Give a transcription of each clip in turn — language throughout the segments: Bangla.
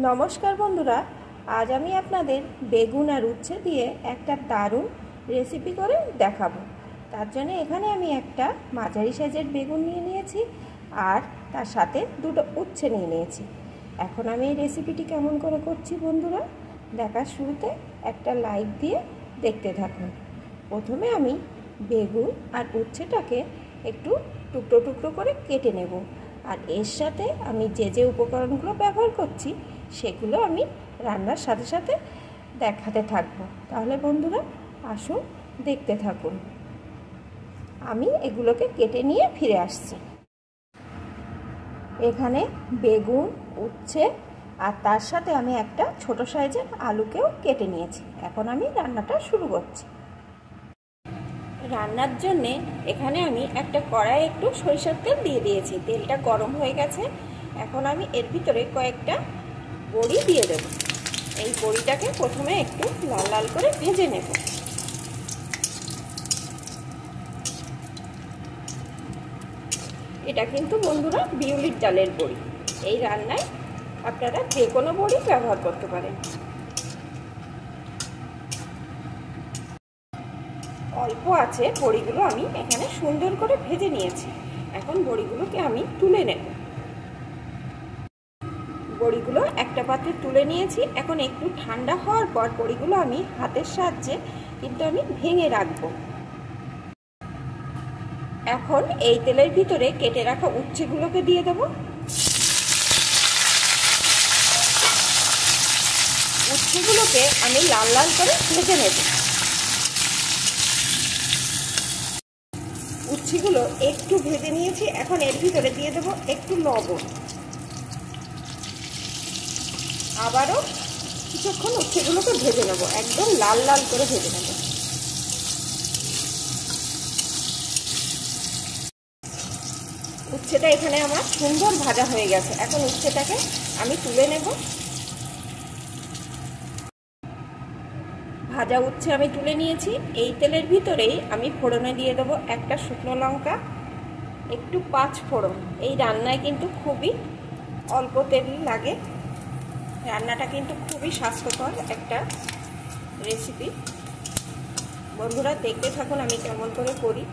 নমস্কার বন্ধুরা, আজ আমি আপনাদের বেগুন আর উচ্ছে দিয়ে একটা দারুণ রেসিপি করে দেখাবো। তার জন্য এখানে আমি একটা মাঝারি সাইজের বেগুন নিয়ে নিয়েছি আর তার সাথে দুটো উচ্ছে নিয়ে নিয়েছি। এখন আমি এই রেসিপিটি কেমন করে করছি বন্ধুরা, দেখার শুরুতে একটা লাইক দিয়ে দেখতে থাকুন। প্রথমে আমি বেগুন আর উচ্ছেটাকে একটু টুকরো টুকরো করে কেটে নেব, আর এর সাথে আমি যে উপকরণগুলো ব্যবহার করছি সেগুলো আমি রান্নার সাথে সাথে দেখাতে থাকবো। তাহলে বন্ধুরা আসুন দেখতে থাকুন। আমি এগুলোকে কেটে নিয়ে ফিরে আসছি। এখানে বেগুন, উচ্ছে আর তার সাথে আমি একটা ছোট সাইজের আলুকেও কেটে নিয়েছি। এখন আমি রান্নাটা শুরু করছি। রান্নার জন্যে এখানে আমি একটা কড়াই একটু সরিষার তেল দিয়ে দিয়েছি। তেলটা গরম হয়ে গেছে। এখন আমি এর ভিতরে কয়েকটা বড়ি দিয়ে দেব। এই বড়িটাকে প্রথমে একটু লাল লাল করে ভেজে নেব। এটা কিন্তু বন্ধুরা বিউলির ডালের বড়ি। এই রান্নায় আপনারা যে কোনো বড়ি ব্যবহার করতে পারেন। অল্প আছে বড়িগুলো আমি এখানে সুন্দর করে ভেজে নিয়েছি। এখন বড়িগুলোকে আমি তুলে নেব। বড়িগুলো একটা পাত্রে তুলে নিয়েছি। এখন একটু ঠান্ডা হওয়ার পর বড়িগুলো আমি হাতের সাহায্যে কিন্তু আমি ভেঙে রাখবো। এখন এই তেলের ভিতরে কেটে রাখা উচ্ছেগুলোকে দিয়ে দেব। উচ্ছেগুলোকে আমি লাল লাল করে ভেজে নেব। উচ্ছেগুলো একটু ভেজে নিয়েছি। এখন এর ভিতরে দিয়ে দেব একটু লবণ। আবারও কিছুক্ষণ উচ্ছেগুলোকে ভেজে নেব, একদম লাল লাল করে ভেজে নেব। উচ্ছেটা এখানে আমার সুন্দর ভাজা হয়ে গেছে। এখন উচ্ছেটাকে আমি তুলে নেব। ভাজা উচ্ছে আমি তুলে নিয়েছি। এই তেলের ভিতরেই আমি ফোড়নে দিয়ে দেবো একটা শুকনো লঙ্কা, একটু 5 ফোড়ন। এই রান্নায় কিন্তু খুবই অল্প তেল লাগে। রান্নাটা কিন্তু খুবই স্বাস্থ্যকর একটা রেসিপি। বন্ধুরা দেখতে থাকুন আমি কেমন করে করি।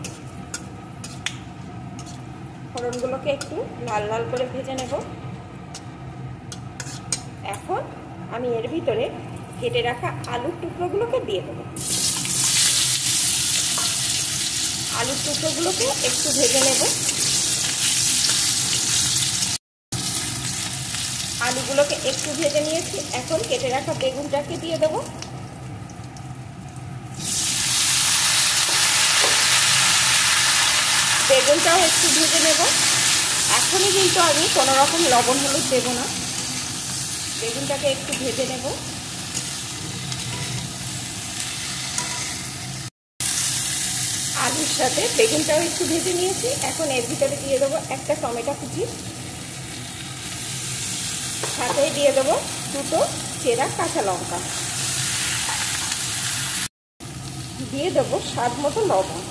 ফোড়নগুলোকে একটু লাল লাল করে ভেজে নেব। এখন আমি এর ভিতরে কেটে রাখা আলুর টুকরোগুলোকে দিয়ে দেব। আলুর টুকরোগুলোকে একটু ভেজে নেব। আলুগুলোকে একটু ভেজে নিয়েছি। এখন কেটে রাখা বেগুনটাকে দিয়ে দেব। বেগুনটাও একটু ভেজে নেব। এখনই কিন্তু আমি কোনো রকম লবণ হলুদ দেব না। বেগুনটাকে একটু ভেজে নেব। আলুর সাথে বেগুনটাও একটু ভেজে নিয়েছি। এখন এর ভিতরে দিয়ে দেবো একটা টমেটো কুচি, সাথে দিয়ে দেবো দুটো চেরা কাঁচা লঙ্কা, দিয়ে দেবো স্বাদ মতো লবণ,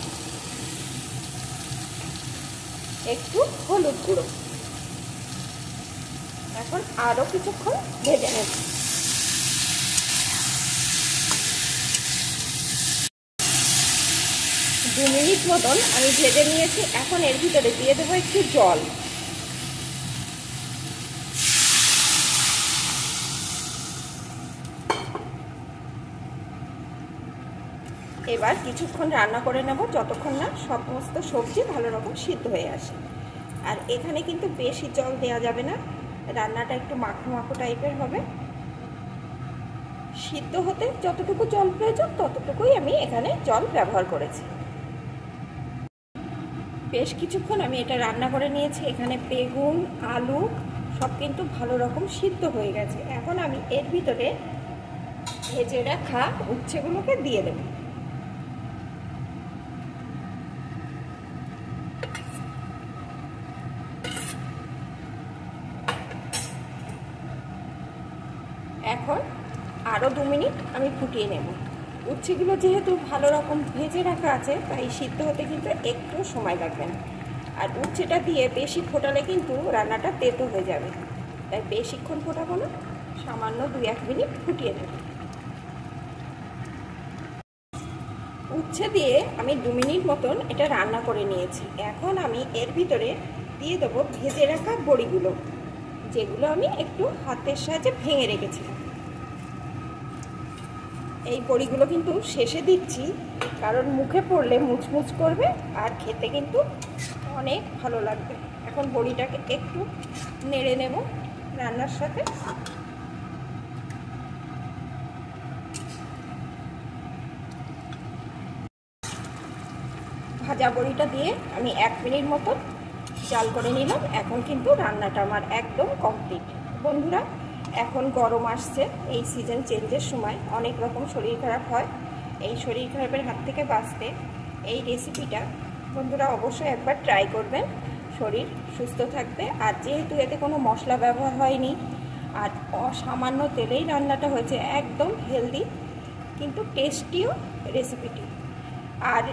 একটু হলুদ গুঁড়ো। এখন আরও কিছুক্ষণ ভেজে নেব। 2 মিনিট মতন আমি ভেজে নিয়েছি। এখন এর ভিতরে দিয়ে দেবো একটু জল। এবার কিছুক্ষণ রান্না করে নেব, যতক্ষণ না সমস্ত সবজি ভালো রকম সিদ্ধ হয়ে আসে। আর এখানে কিন্তু বেশি জল দেওয়া যাবে না, রান্নাটা একটু মাখো মাখো টাইপের হবে। সিদ্ধ হতে যতটুকু জল প্রয়োজন ততটুকুই আমি এখানে জল ব্যবহার করেছি। বেশ কিছুক্ষণ আমি এটা রান্না করে নিয়েছি। এখানে বেগুন, আলু সব কিন্তু ভালো রকম সিদ্ধ হয়ে গেছে। এখন আমি এর ভিতরে ভেজে রাখা উচ্ছেগুলোকে দিয়ে দেব। এখন আরও 2 মিনিট আমি ফুটিয়ে নেব। উচ্ছেগুলো যেহেতু ভালো রকম ভেজে রাখা আছে তাই সিদ্ধ হতে কিন্তু একটু সময় লাগবে না। আর উচ্ছেটা দিয়ে বেশি ফোটালে কিন্তু রান্নাটা তেতো হয়ে যাবে, তাই বেশিক্ষণ ফোটাবো না, সামান্য 2-1 মিনিট ফুটিয়ে নেব। উচ্ছে দিয়ে আমি 2 মিনিট মতন এটা রান্না করে নিয়েছি। এখন আমি এর ভিতরে দিয়ে দেবো ভেজে রাখা বড়িগুলো, যেগুলো আমি একটু হাতের সাহায্যে ভেঙে রেখেছিলাম। এই বড়িগুলো কিন্তু শেষে দিচ্ছি, কারণ মুখে পড়লে মুচমুচ করবে আর খেতে কিন্তু অনেক ভালো লাগবে। এখন বড়িটাকে একটু নেড়ে নেব রান্নার সাথে। ভাজা বড়িটা দিয়ে আমি 1 মিনিট মতো জাল করে নিলাম। এখন কিন্তু রান্নাটা আমার একদম কমপ্লিট। বন্ধুরা, এখন গরম আসছে, এই সিজন চেঞ্জের সময় অনেক রকম শরীর খারাপ হয়। এই শরীর খারাপের হাত থেকে বাঁচতে এই রেসিপিটা বন্ধুরা অবশ্যই একবার ট্রাই করবেন, শরীর সুস্থ থাকবে। আর যেহেতু এতে কোনো মশলা ব্যবহার হয়নি আর সামান্য তেলেই রান্নাটা হয়েছে, একদম হেলদি কিন্তু টেস্টিও রেসিপিটি। আর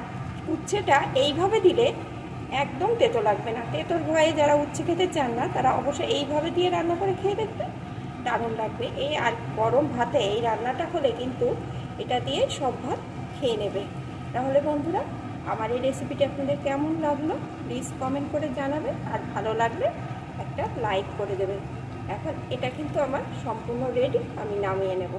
উচ্ছেটা এইভাবে দিলে একদম তেতো লাগবে না। তেতোর ভয়ে যারা উচ্ছে খেতে চান না, তারা অবশ্যই এইভাবে দিয়ে রান্না করে খেয়ে দেখবেন, দারুণ লাগবে। এই আর গরম ভাতে এই রান্নাটা হলে কিন্তু এটা দিয়ে সব ভাত খেয়ে নেবে। তাহলে বন্ধুরা, আমার এই রেসিপিটি আপনাদের কেমন লাগলো প্লিজ কমেন্ট করে জানাবেন, আর ভালো লাগলে একটা লাইক করে দেবেন। এখন এটা কিন্তু আমার সম্পূর্ণ রেডি, আমি নামিয়ে নেব।